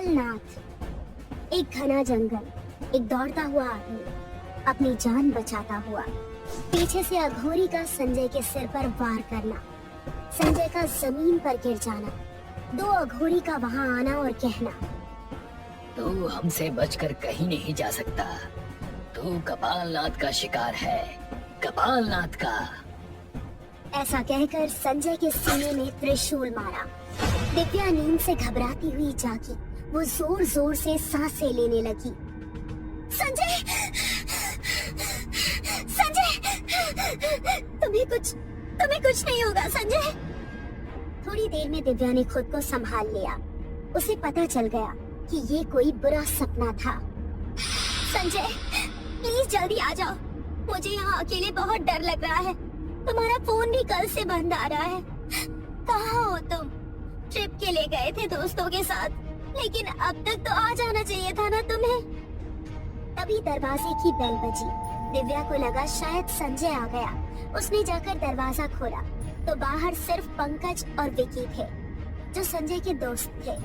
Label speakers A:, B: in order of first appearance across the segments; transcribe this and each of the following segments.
A: कपालनाथ। एक घना जंगल, एक दौड़ता हुआ आदमी, अपनी जान बचाता हुआ। पीछे से अघोरी का संजय के सिर पर वार करना, संजय का जमीन पर गिर जाना, दो अघोरी का वहां आना और कहना,
B: तू हमसे बचकर कहीं नहीं जा सकता। तू कपालनाथ का शिकार है, कपालनाथ का।
A: ऐसा कहकर संजय के सीने में त्रिशूल मारा। दिव्या नींद से घबराती हुई जागी। वो जोर जोर से सांसें लेने लगी। संजय, संजय, तुम्हें कुछ नहीं होगा संजय। थोड़ी देर में दिव्या ने खुद को संभाल लिया। उसे पता चल गया कि ये कोई बुरा सपना था। संजय, प्लीज जल्दी आ जाओ। मुझे यहाँ अकेले बहुत डर लग रहा है। तुम्हारा फोन भी कल से बंद आ रहा है। कहाँ हो तुम? ट्रिप के लिए गए थे दोस्तों के साथ, लेकिन अब तक तो आ जाना चाहिए था ना तुम्हें। तभी दरवाजे की बेल बजी। दिव्या को लगा शायद संजय आ गया। उसने जाकर दरवाजा खोला तो बाहर सिर्फ पंकज और विकी थे, जो संजय के दोस्त थे।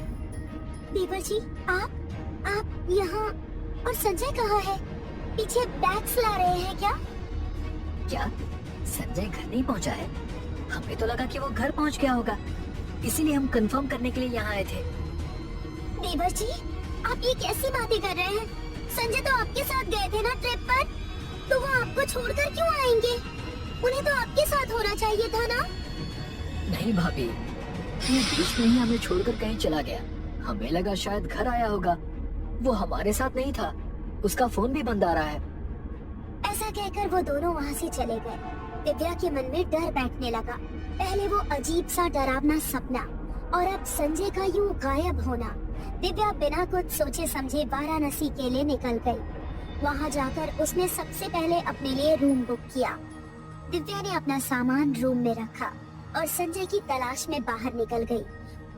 A: देवर जी, आप यहाँ, और संजय कहाँ है? पीछे बैग्स ला रहे हैं क्या?
B: क्या संजय घर नहीं पहुंचा है? हमें तो लगा कि वो घर पहुंच गया होगा, इसीलिए हम कंफर्म करने के लिए यहाँ आए थे।
A: देवर जी, आप ये कैसी बातें कर रहे हैं? संजय तो आपके साथ गए थे ना ट्रिप पर, तो वो आपको छोड़कर क्यों आएंगे? उन्हें तो आपके साथ होना चाहिए था ना?
B: नहीं भाभी, ये बीच में ही हमें छोड़कर कहीं चला गया। हमें लगा शायद घर आया होगा। वो हमारे साथ नहीं था, उसका फोन भी बंद आ रहा है।
A: ऐसा कहकर वो दोनों वहाँ से चले गए। दिव्या के मन में डर बैठने लगा। पहले वो अजीब सा डरावना सपना, और अब संजय का यूं गायब होना। दिव्या बिना कुछ सोचे समझे वाराणसी के लिए निकल गई। वहाँ जाकर उसने सबसे पहले अपने लिए रूम बुक किया। दिव्या ने अपना सामान रूम में रखा और संजय की तलाश में बाहर निकल गई।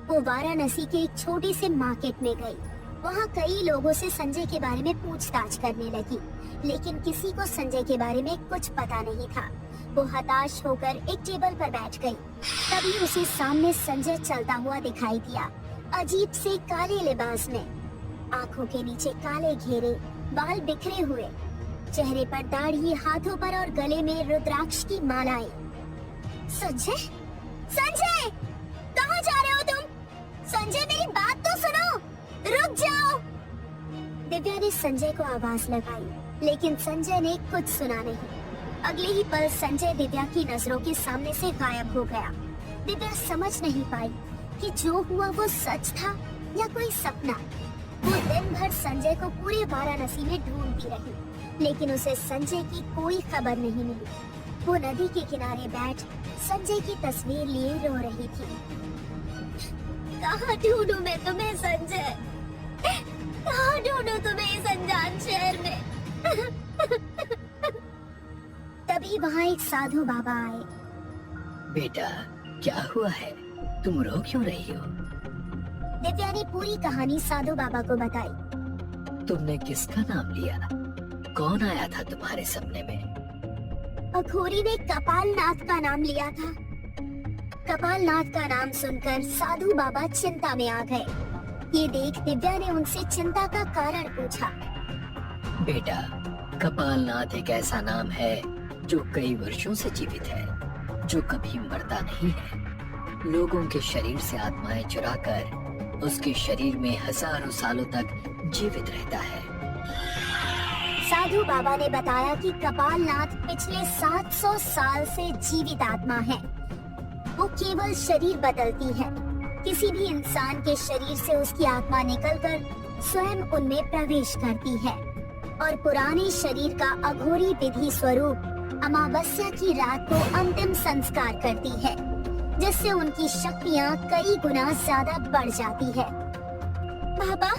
A: वो वाराणसी के एक छोटे से मार्केट में गई। वहाँ कई लोगों से संजय के बारे में पूछताछ करने लगी, लेकिन किसी को संजय के बारे में कुछ पता नहीं था। वो हताश होकर एक टेबल पर बैठ गई। तभी उसे सामने संजय चलता हुआ दिखाई दिया, अजीब से काले लिबास में, आंखों के नीचे काले घेरे, बाल बिखरे हुए, चेहरे पर दाढ़ी, हाथों पर और गले में रुद्राक्ष की मालाएं। संजय, संजय, कहाँ जा रहे हो तुम? संजय, मेरी बात तो सुनो, रुक जाओ। दिव्या ने संजय को आवाज लगाई, लेकिन संजय ने कुछ सुना नहीं। अगले ही पल संजय दिव्या की नजरों के सामने से गायब हो गया। दिव्या समझ नहीं पाई कि जो हुआ वो सच था या कोई सपना। वो दिन भर संजय को पूरे वाराणसी में ढूंढती रही, लेकिन उसे संजय की कोई खबर नहीं मिली। वो नदी के किनारे बैठ संजय की तस्वीर लिए रो रही थी। कहाँ ढूंढूं मैं तुम्हें संजय? कहाँ ढूंढूं तुम्हें इस अनजान शहर में? तभी वहाँ एक साधु बाबा आए।
B: बेटा, क्या हुआ है? तुम रो क्यों रही हो?
A: दिव्या ने पूरी कहानी साधु बाबा को बताई।
B: तुमने किसका नाम लिया? कौन आया था तुम्हारे सपने में?
A: अघोरी ने कपालनाथ का नाम लिया था। कपालनाथ का नाम सुनकर साधु बाबा चिंता में आ गए। ये देख दिव्या ने उनसे चिंता का कारण पूछा।
B: बेटा, कपालनाथ एक ऐसा नाम है जो कई वर्षों से जीवित है, जो कभी मरता नहीं है। लोगों के शरीर से आत्माएं चुराकर उसके शरीर में हजारों सालों तक जीवित रहता है।
A: साधु बाबा ने बताया कि कपालनाथ पिछले 700 साल से जीवित आत्मा है। वो केवल शरीर बदलती है। किसी भी इंसान के शरीर से उसकी आत्मा निकलकर स्वयं उनमें प्रवेश करती है और पुराने शरीर का अघोरी विधि स्वरूप अमावस्या की रात को अंतिम संस्कार करती है, जिससे उनकी शक्तियाँ कई गुना ज्यादा बढ़ जाती है। बाबा,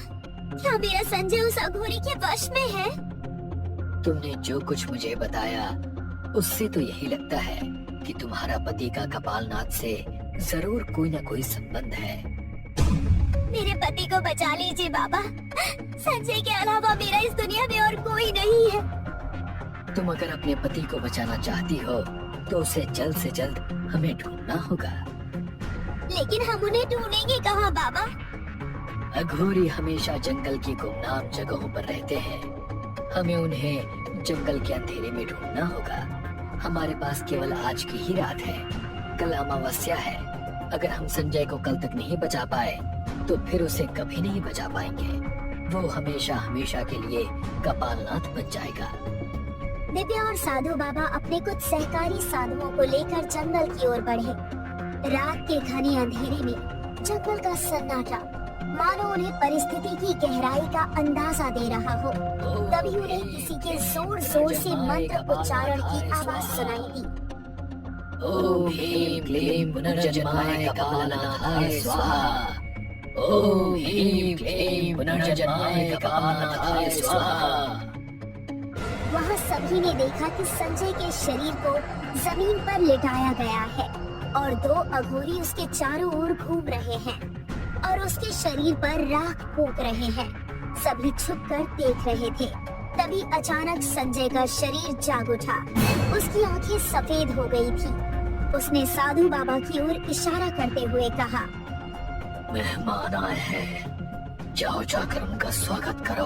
A: क्या मेरा संजय उस अघोरी के वश में है?
B: तुमने जो कुछ मुझे बताया, उससे तो यही लगता है कि तुम्हारा पति का कपालनाथ से जरूर कोई न कोई संबंध है।
A: मेरे पति को बचा लीजिए बाबा। संजय के अलावा मेरा इस दुनिया में और कोई नहीं है।
B: तुम अगर अपने पति को बचाना चाहती हो तो उसे जल्द से जल्द हमें ढूंढना होगा।
A: लेकिन हम उन्हें ढूंढेंगे कहाँ बाबा?
B: अघोरी हमेशा जंगल की गुमनाम जगहों पर रहते हैं। हमें उन्हें जंगल के अंधेरे में ढूंढना होगा। हमारे पास केवल आज की ही रात है। कल अमावस्या है। अगर हम संजय को कल तक नहीं बचा पाए तो फिर उसे कभी नहीं बचा पाएंगे। वो हमेशा हमेशा के लिए कपालनाथ बन जाएगा।
A: दिव्या और साधु बाबा अपने कुछ सहकारी साधुओं को लेकर जंगल की ओर बढ़े। रात के घने अंधेरे में जंगल का सन्नाटा मानो उन्हें परिस्थिति की गहराई का अंदाजा दे रहा हो। तभी उन्हें किसी के जोर जोर से मंत्र उच्चारण की आवाज सुनाई दी।
B: ओम ह्रीं क्लीं पुनर्जन्माय कपालनाथाय स्वाहा। ओम ह्रीं क्लीं पुनर्जन्माय कपालनाथाय स्वाहा।
A: वहाँ सभी ने देखा कि संजय के शरीर को जमीन पर लिटाया गया है और दो अघोरी उसके चारों ओर घूम रहे हैं और उसके शरीर पर राख फूंक रहे हैं। सभी छुपकर देख रहे थे। तभी अचानक संजय का शरीर जाग उठा। उसकी आंखें सफेद हो गई थी। उसने साधु बाबा की ओर इशारा करते हुए कहा,
B: मेहमान आए हैं, जाओ जाकर उनका स्वागत करो।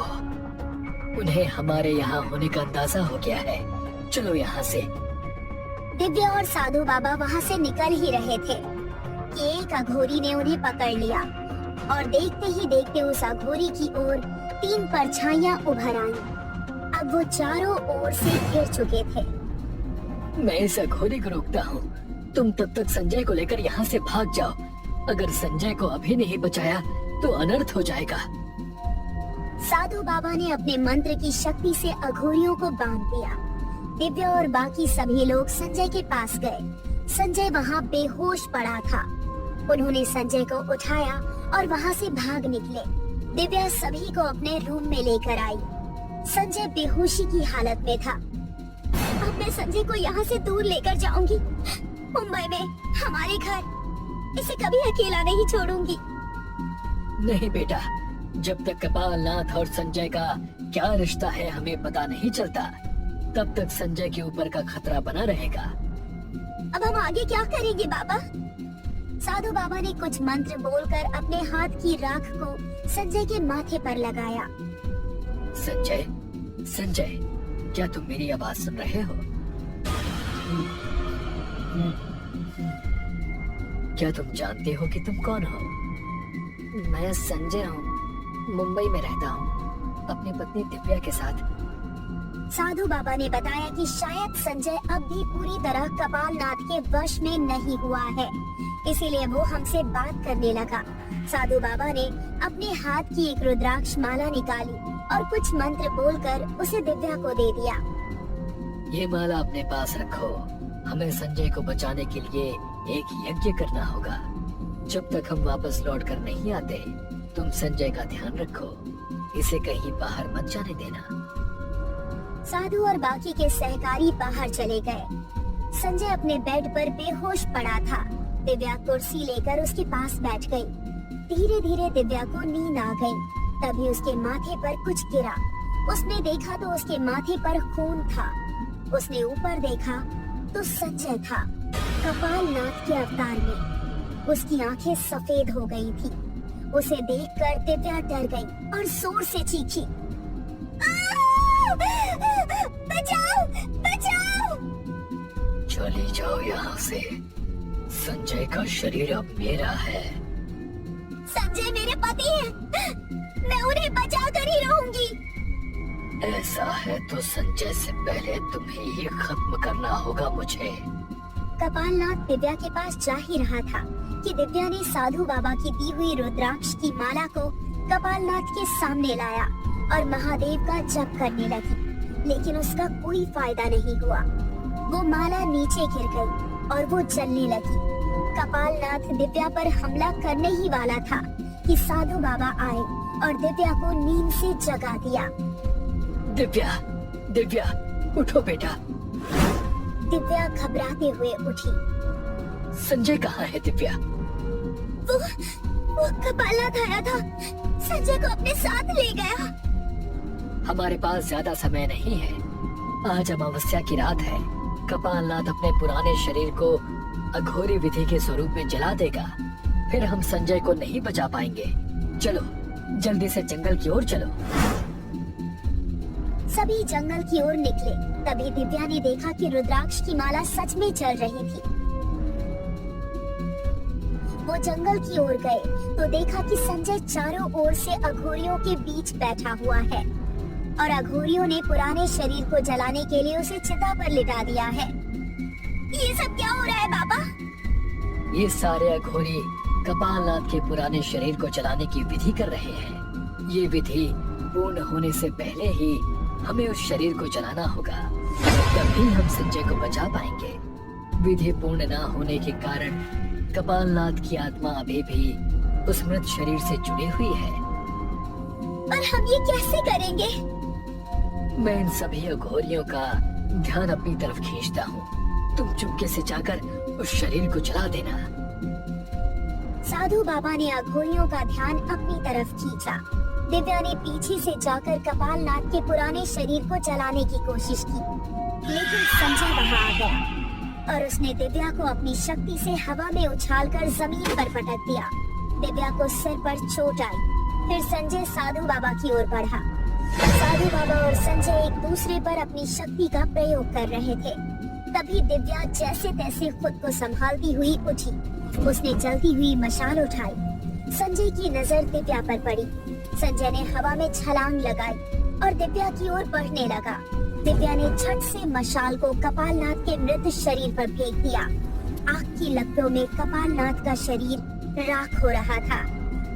B: उन्हें हमारे यहाँ होने का अंदाजा हो गया है। चलो यहाँ से।
A: दिव्या और साधु बाबा वहाँ से निकल ही रहे थे कि एक अघोरी ने उन्हें पकड़ लिया और देखते ही देखते उस अघोरी की ओर 3 परछाइयां उभर आईं। अब वो चारों ओर से घिर चुके थे।
B: मैं इस अघोरी को रोकता हूँ। तुम तब तक संजय को लेकर यहाँ से भाग जाओ। अगर संजय को अभी नहीं बचाया तो अनर्थ हो जाएगा।
A: साधु बाबा ने अपने मंत्र की शक्ति से अघोरियों को बांध दिया। दिव्या और बाकी सभी लोग संजय के पास गए। संजय वहाँ बेहोश पड़ा था। उन्होंने संजय को उठाया और वहाँ से भाग निकले। दिव्या सभी को अपने रूम में लेकर आई। संजय बेहोशी की हालत में था। अब मैं संजय को यहाँ से दूर लेकर जाऊंगी, मुंबई में हमारे घर। इसे कभी अकेला नहीं छोड़ूंगी।
B: नहीं बेटा, जब तक कपालनाथ और संजय का क्या रिश्ता है हमें पता नहीं चलता, तब तक संजय के ऊपर का खतरा बना रहेगा।
A: अब हम आगे क्या करेंगे बाबा? साधु बाबा ने कुछ मंत्र बोलकर अपने हाथ की राख को संजय के माथे पर लगाया।
B: संजय, संजय, क्या तुम मेरी आवाज सुन रहे हो? क्या तुम जानते हो कि तुम कौन हो?
C: मैं संजय हूँ, मुंबई में रहता हूँ अपनी पत्नी दिव्या के साथ।
A: साधु बाबा ने बताया कि शायद संजय अब भी पूरी तरह कपालनाथ के वश में नहीं हुआ है, इसीलिए वो हमसे बात करने लगा। साधु बाबा ने अपने हाथ की एक रुद्राक्ष माला निकाली और कुछ मंत्र बोलकर उसे दिव्या को दे दिया।
B: ये माला अपने पास रखो। हमें संजय को बचाने के लिए एक यज्ञ करना होगा। जब तक हम वापस लौट कर नहीं आते, तुम संजय का ध्यान रखो। इसे कहीं बाहर मत जाने देना।
A: साधु और बाकी के सहकारी बाहर चले गए। संजय अपने बेड पर बेहोश पड़ा था। दिव्या कुर्सी लेकर उसके पास बैठ गई। धीरे धीरे दिव्या को नींद आ गई। तभी उसके माथे पर कुछ गिरा। उसने देखा तो उसके माथे पर खून था। उसने ऊपर देखा तो संजय था, कपालनाथ के अवतार में। उसकी आंखें सफेद हो गई थी। उसे देखकर दिव्या डर गई और जोर से चीखी, बचाओ, बचाओ!
B: चली जाओ यहाँ से। संजय का शरीर अब मेरा है।
A: संजय मेरे पति हैं। मैं उन्हें बचा कर ही रहूंगी।
B: ऐसा है तो संजय से पहले तुम्हें ये खत्म करना होगा मुझे।
A: कपालनाथ दिव्या के पास जा ही रहा था कि दिव्या ने साधु बाबा की दी हुई रुद्राक्ष की माला को कपालनाथ के सामने लाया और महादेव का जप करने लगी, लेकिन उसका कोई फायदा नहीं हुआ। वो माला नीचे गिर गई और वो जलने लगी। कपालनाथ दिव्या पर हमला करने ही वाला था कि साधु बाबा आए और दिव्या को नींद से जगा दिया।
B: दिव्या, दिव्या, उठो बेटा।
A: दिव्या घबराते हुए उठी।
B: संजय कहाँ है दिव्या?
A: वो कपालनाथ आया था, संजय को अपने साथ ले गया।
B: हमारे पास ज्यादा समय नहीं है। आज अमावस्या की रात है। कपालनाथ अपने पुराने शरीर को अघोरी विधि के स्वरूप में जला देगा। फिर हम संजय को नहीं बचा पाएंगे। चलो जल्दी से जंगल की ओर चलो।
A: सभी जंगल की ओर निकले। तभी दिव्या ने देखा कि रुद्राक्ष की माला सच में चल रही थी। वो जंगल की ओर गए तो देखा कि संजय चारों ओर से अघोरियों के बीच बैठा हुआ है और अघोरियों ने पुराने शरीर को जलाने के लिए उसे चिता पर लिटा दिया है। ये सब क्या हो रहा है बाबा?
B: ये सारे अघोरी कपालनाथ के पुराने शरीर को जलाने की विधि कर रहे हैं। ये विधि पूर्ण होने से पहले ही हमें उस शरीर को जलाना होगा, तभी हम संजय को बचा पाएंगे। विधि पूर्ण न होने के कारण कपालनाथ की आत्मा अभी भी उस मृत शरीर से जुड़ी हुई है।
A: और हम ये कैसे करेंगे?
B: मैं इन सभी अघोरियों का ध्यान अपनी तरफ खींचता हूँ। तुम चुपके से जाकर उस शरीर को जला देना।
A: साधु बाबा ने अघोरियों का ध्यान अपनी तरफ खींचा। दिव्या ने पीछे से जाकर कपालनाथ के पुराने शरीर को जलाने की कोशिश की, लेकिन संजय वहां आ गया और उसने दिव्या को अपनी शक्ति से हवा में उछालकर जमीन पर पटक दिया। दिव्या को सिर पर चोट आई। फिर संजय साधु बाबा की ओर बढ़ा। साधु बाबा और संजय एक दूसरे पर अपनी शक्ति का प्रयोग कर रहे थे। तभी दिव्या जैसे तैसे खुद को संभालती हुई उठी। उसने जलती हुई मशाल उठाई। संजय की नजर दिव्या पर पड़ी। संजय ने हवा में छलांग लगाई और दिव्या की ओर बढ़ने लगा। दिव्या ने झट से मशाल को कपालनाथ के मृत शरीर पर फेंक दिया। आग की लपटों में कपालनाथ का शरीर राख हो रहा था।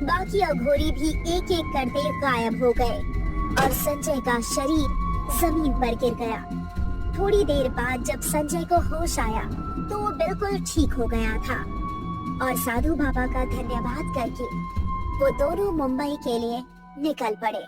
A: बाकी अघोरी भी एक एक करते गायब हो गए और संजय का शरीर जमीन पर गिर गया। थोड़ी देर बाद जब संजय को होश आया तो वो बिल्कुल ठीक हो गया था और साधु बाबा का धन्यवाद करके वो दोनों मुंबई के लिए निकल पड़े।